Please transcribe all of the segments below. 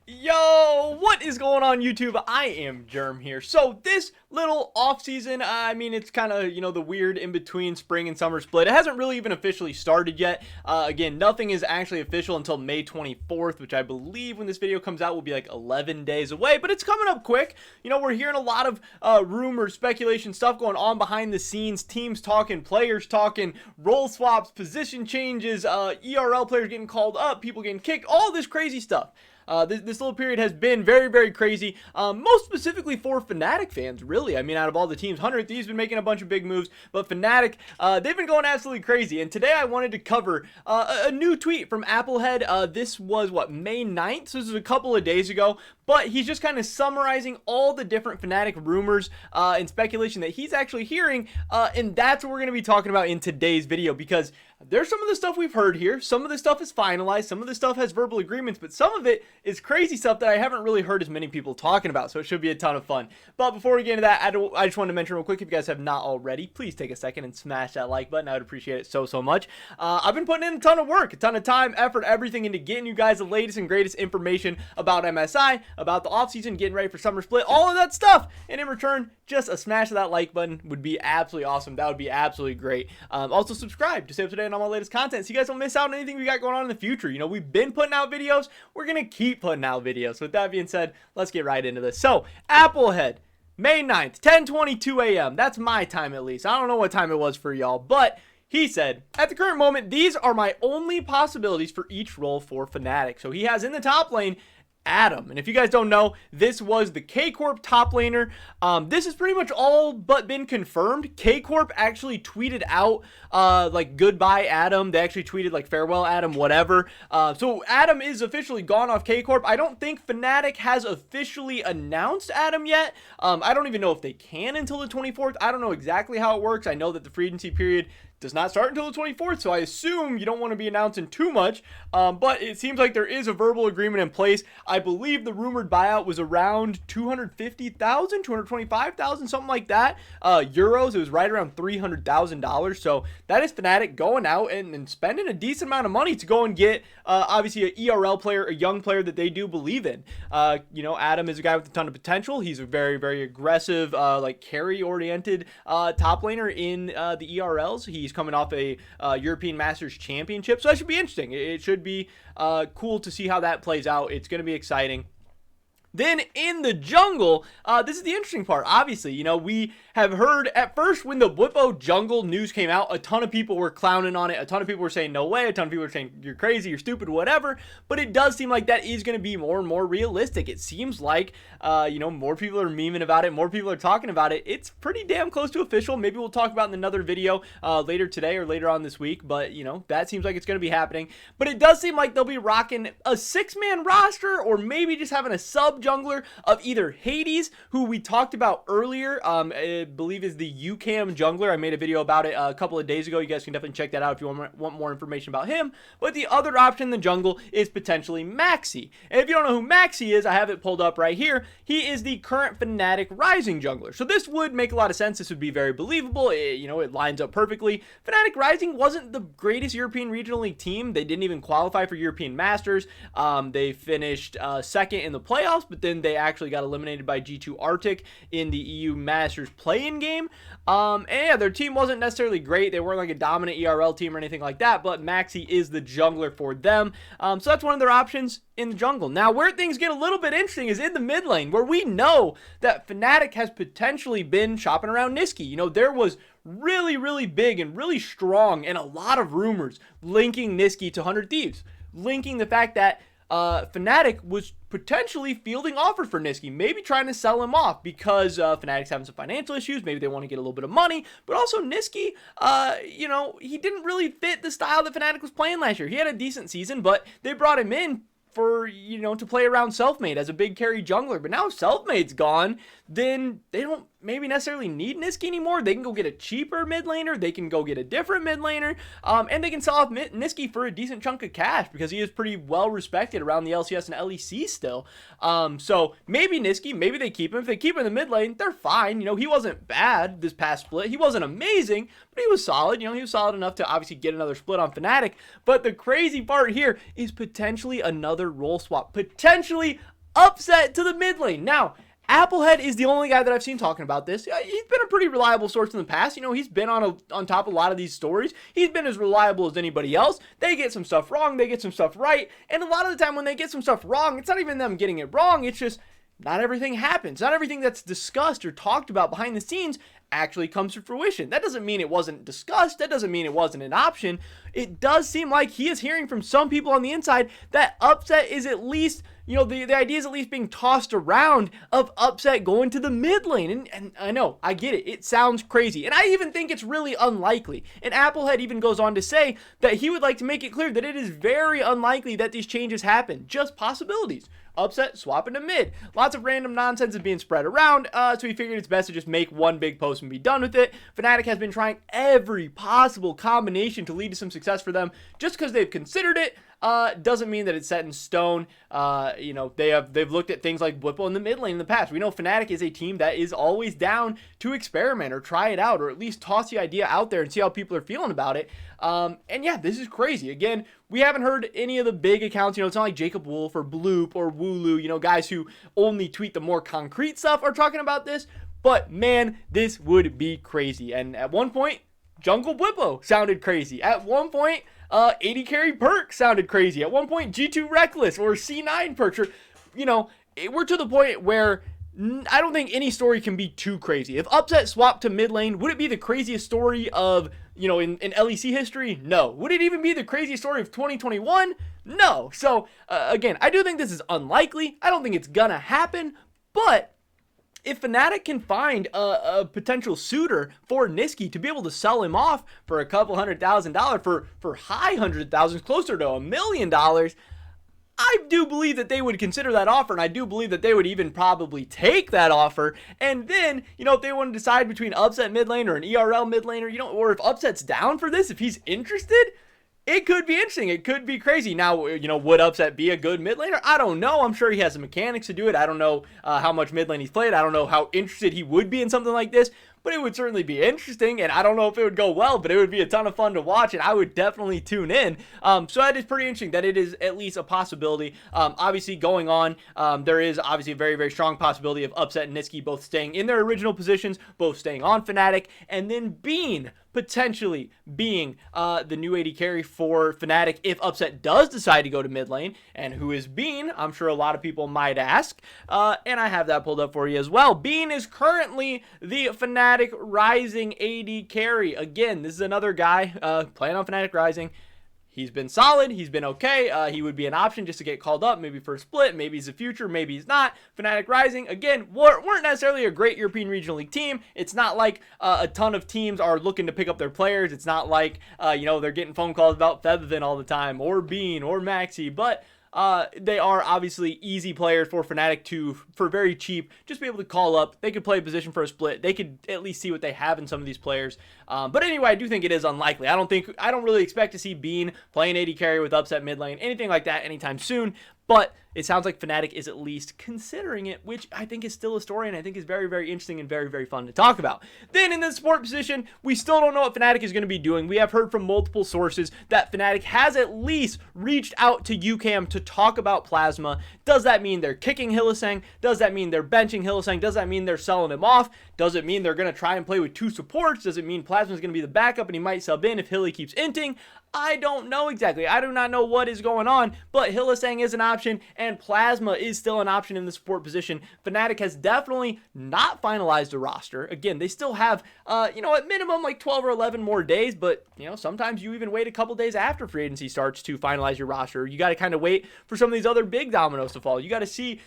Yo, what is going on YouTube? I am Germ here. So this little off season, I mean, it's kind of, the weird in between spring and summer split. It hasn't really even officially started yet. Again, nothing is actually official until May 24th, which I believe when this video comes out will be like 11 days away, but it's coming up quick. We're hearing a lot of rumors, speculation, stuff going on behind the scenes, teams talking, players talking, role swaps, position changes, ERL players getting called up, people getting kicked, all this crazy stuff. This little period has been very, very crazy, most specifically for Fnatic fans, really. I mean, out of all the teams, 100 Thieves been making a bunch of big moves, but Fnatic, they've been going absolutely crazy. And today I wanted to cover a new tweet from Applehead. This was, May 9th? So this was a couple of days ago. But he's just kind of summarizing all the different Fnatic rumors and speculation that he's actually hearing, and that's what we're going to be talking about in today's video, because there's some of the stuff we've heard here, some of the stuff is finalized, some of the stuff has verbal agreements, but some of it is crazy stuff that I haven't really heard as many people talking about, so it should be a ton of fun. But before we get into that, I just wanted to mention real quick, if you guys have not already, please take a second and smash that like button. I would appreciate it so much. I've been putting in a ton of work, a ton of time, effort, everything into getting you guys the latest and greatest information about MSI, about the offseason, getting ready for summer split, all of that stuff. And in return, just a smash of that like button would be absolutely awesome. That would be absolutely great. Also subscribe to stay up to date on all my latest content so you guys don't miss out on anything we got going on in the future. We've been putting out videos. We're going to keep putting out videos. With that being said, let's get right into this. So, Applehead, May 9th, 10:22 a.m. That's my time at least. I don't know what time it was for y'all, but he said, at the current moment, these are my only possibilities for each role for Fnatic. So he has in the top lane Adam. And if you guys don't know, this was the K-Corp top laner. This has pretty much all but been confirmed. K-Corp actually tweeted out like goodbye Adam. They actually tweeted like farewell Adam, whatever. So Adam is officially gone off K-Corp. I don't think Fnatic has officially announced Adam yet. I don't even know if they can until the 24th. I don't know exactly how it works. I know that the free agency period does not start until the 24th, so I assume you don't want to be announcing too much, but it seems like there is a verbal agreement in place. I believe the rumored buyout was around 250,000, 225,000, something like that, euros. It was right around $300,000, so that is Fnatic going out and spending a decent amount of money to go and get, obviously, an ERL player, a young player that they do believe in. Adam is a guy with a ton of potential. He's a very, very aggressive, like carry-oriented top laner in the ERLs. He's coming off a European Masters Championship, so that should be interesting. It should be cool to see how that plays out. It's going to be exciting. Then in the jungle, this is the interesting part. Obviously, we have heard at first when the Whippo jungle news came out, a ton of people were clowning on it. A ton of people were saying no way. A ton of people were saying you're crazy, you're stupid, whatever. But it does seem like that is going to be more and more realistic. It seems like, more people are memeing about it. More people are talking about it. It's pretty damn close to official. Maybe we'll talk about it in another video later today or later on this week. But, that seems like it's going to be happening. But it does seem like they'll be rocking a 6-man roster or maybe just having a sub jungler of either Hades, who we talked about earlier, I believe is the UCAM jungler. I made a video about it a couple of days ago. You guys can definitely check that out if you want more information about him. But the other option in the jungle is potentially Maxi. And if you don't know who Maxi is, I have it pulled up right here. He is the current Fnatic Rising jungler. So this would make a lot of sense. This would be very believable. It lines up perfectly. Fnatic Rising wasn't the greatest European Regional League team. They didn't even qualify for European Masters. They finished second in the playoffs, but then they actually got eliminated by G2 Arctic in the EU Masters play-in game. And yeah, their team wasn't necessarily great. They weren't like a dominant ERL team or anything like that, but Maxi is the jungler for them. So that's one of their options in the jungle. Now, where things get a little bit interesting is in the mid lane, where we know that Fnatic has potentially been shopping around Niski. There was really, really big and really strong and a lot of rumors linking Niski to 100 Thieves, linking the fact that Fnatic was potentially fielding offers for Niski, maybe trying to sell him off because Fnatic's having some financial issues. Maybe they want to get a little bit of money, but also Niski, he didn't really fit the style that Fnatic was playing last year. He had a decent season, but they brought him in for, to play around Selfmade as a big carry jungler. But now Selfmade's gone, then they don't maybe necessarily need Niski anymore. They can go get a cheaper mid laner. They can go get a different mid laner. And they can sell off Niski for a decent chunk of cash because he is pretty well respected around the LCS and LEC still. So maybe Niski, maybe they keep him. If they keep him in the mid lane, they're fine. He wasn't bad this past split. He wasn't amazing, but he was solid. He was solid enough to obviously get another split on Fnatic. But the crazy part here is potentially another role swap. Potentially Upset to the mid lane. Now, Applehead is the only guy that I've seen talking about this. He's been a pretty reliable source in the past. You know, he's been on top of a lot of these stories. He's been as reliable as anybody else. They get some stuff wrong, they get some stuff right, and a lot of the time when they get some stuff wrong, it's not even them getting it wrong, it's just not everything happens. Not everything that's discussed or talked about behind the scenes actually comes to fruition. That doesn't mean it wasn't discussed. That doesn't mean it wasn't an option. It does seem like he is hearing from some people on the inside that Upset is at least, you know, the idea is at least being tossed around of Upset going to the mid lane. And I know, I get it. It sounds crazy. And I even think it's really unlikely. And Applehead even goes on to say that he would like to make it clear that it is very unlikely that these changes happen. Just possibilities. Upset swapping to mid. Lots of random nonsense is being spread around, so he figured it's best to just make one big post and be done with it. Fnatic has been trying every possible combination to lead to some success for them. Just because they've considered it doesn't mean that it's set in stone. You know, they've looked at things like Whipple in the mid lane in the past. We know Fnatic is a team that is always down to experiment or try it out or at least toss the idea out there and see how people are feeling about it. And yeah, this is crazy. Again, we haven't heard any of the big accounts. You know, it's not like Jacob Wolf or Bloop or Wooloo, you know, guys who only tweet the more concrete stuff are talking about this. But man, this would be crazy. And at one point, Jungle Whippo sounded crazy. At one point, AD Carry Perk sounded crazy. At one point, G2 Reckless or C9 Perks. Or, you know, we're to the point where I don't think any story can be too crazy. If Upset swapped to mid lane, would it be the craziest story of, you know, in LEC history? No. Would it even be the craziest story of 2021? No. So, again, I do think this is unlikely. I don't think it's gonna happen, but if Fnatic can find a potential suitor for Niski to be able to sell him off for a couple $100,000 for high hundred thousands, closer to $1 million, I do believe that they would consider that offer, and I do believe that they would even probably take that offer. And then, you know, if they want to decide between Upset mid lane or an ERL mid laner, you know, or if Upset's down for this, if he's interested, it could be interesting. It could be crazy. Now, you know, would Upset be a good mid laner? I don't know. I'm sure he has the mechanics to do it. I don't know how much mid lane he's played. I don't know how interested he would be in something like this, but it would certainly be interesting, and I don't know if it would go well, but it would be a ton of fun to watch, and I would definitely tune in. So that is pretty interesting that it is at least a possibility. Obviously, going on, there is obviously a very, very strong possibility of Upset and Niski both staying in their original positions, both staying on Fnatic, and then Bean potentially being the new AD carry for Fnatic if Upset does decide to go to mid lane. And who is Bean? I'm sure a lot of people might ask, and I have that pulled up for you as well. Bean is currently the Fnatic Rising AD carry. Again, this is another guy playing on Fnatic Rising. He's been solid. He's been okay. He would be an option just to get called up, maybe for a split. Maybe he's the future. Maybe he's not. Fnatic Rising, again, weren't necessarily a great European Regional League team. It's not like a ton of teams are looking to pick up their players. It's not like, you know, they're getting phone calls about Feathervin all the time or Bean or Maxi, but they are obviously easy players for Fnatic to, for very cheap, just be able to call up. They could play a position for a split. They could at least see what they have in some of these players. But anyway, I do think it is unlikely. I don't really expect to see Bean playing AD carry with Upset mid lane, anything like that anytime soon. But it sounds like Fnatic is at least considering it, which I think is still a story and I think is very, very interesting and very, very fun to talk about. Then in the support position, we still don't know what Fnatic is going to be doing. We have heard from multiple sources that Fnatic has at least reached out to UCAM to talk about Plasma. Does that mean they're kicking Hylissang? Does that mean they're benching Hylissang? Does that mean they're selling him off? Does it mean they're going to try and play with two supports? Does it mean Plasma is going to be the backup and he might sub in if Hilly keeps inting? I don't know exactly. I do not know what is going on, but Hylissang is an option and Plasma is still an option in the support position. Fnatic has definitely not finalized a roster. Again, they still have, you know, at minimum like 12 or 11 more days, but, you know, sometimes you even wait a couple days after free agency starts to finalize your roster. You got to kind of wait for some of these other big dominoes to fall. You got to see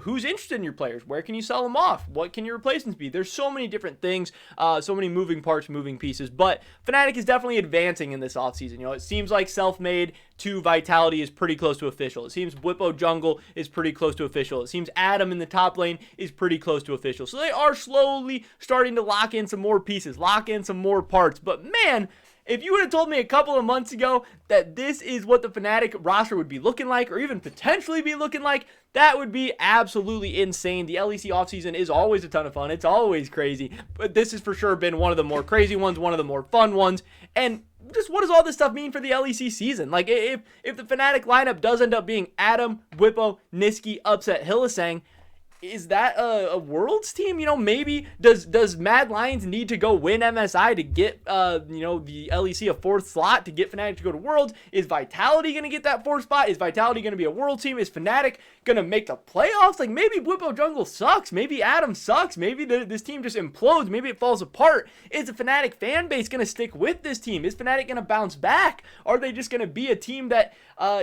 who's interested in your players. Where can you sell them off? What can your replacements be? There's so many different things, so many moving parts, moving pieces, but Fnatic is definitely advancing in this offseason. You know, it seems like Self-Made to Vitality is pretty close to official. It seems Whippo Jungle is pretty close to official. It seems Adam in the top lane is pretty close to official. So they are slowly starting to lock in some more pieces, lock in some more parts. But man, if you would have told me a couple of months ago that this is what the Fnatic roster would be looking like, or even potentially be looking like, that would be absolutely insane. The LEC offseason is always a ton of fun. It's always crazy. But this has for sure been one of the more crazy ones, one of the more fun ones. And just what does all this stuff mean for the LEC season? Like, if the Fnatic lineup does end up being Adam, Whippo, Niski, Upset, Hylissang, is that a Worlds team? You know, maybe does Mad Lions need to go win MSI to get you know, the LEC a 4th slot to get Fnatic to go to Worlds? Is Vitality gonna get that 4th spot? Is Vitality gonna be a World team? Is Fnatic gonna make the playoffs? Like, maybe Whippo Jungle sucks. Maybe Adam sucks. Maybe this team just implodes. Maybe it falls apart. Is the Fnatic fan base gonna stick with this team? Is Fnatic gonna bounce back? Are they just gonna be a team that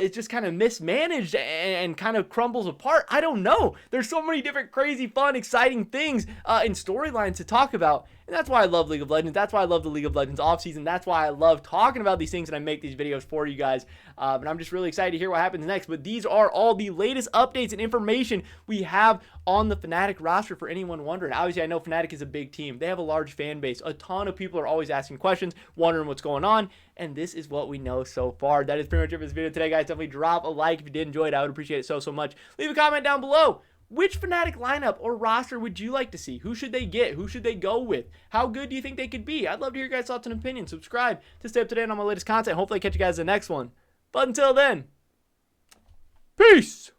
is just kind of mismanaged and kind of crumbles apart? I don't know. There's so many different crazy, fun, exciting things in storylines to talk about. And that's why I love League of Legends. That's why I love the League of Legends offseason. That's why I love talking about these things and I make these videos for you guys. And I'm just really excited to hear what happens next. But these are all the latest updates and information we have on the Fnatic roster for anyone wondering. Obviously, I know Fnatic is a big team. They have a large fan base. A ton of people are always asking questions, wondering what's going on. And this is what we know so far. That is pretty much it for this video today, guys. Definitely drop a like if you did enjoy it. I would appreciate it so much. Leave a comment down below. Which Fnatic lineup or roster would you like to see? Who should they get? Who should they go with? How good do you think they could be? I'd love to hear your guys' thoughts and opinions. Subscribe to stay up to date on my latest content. Hopefully I catch you guys in the next one. But until then, peace!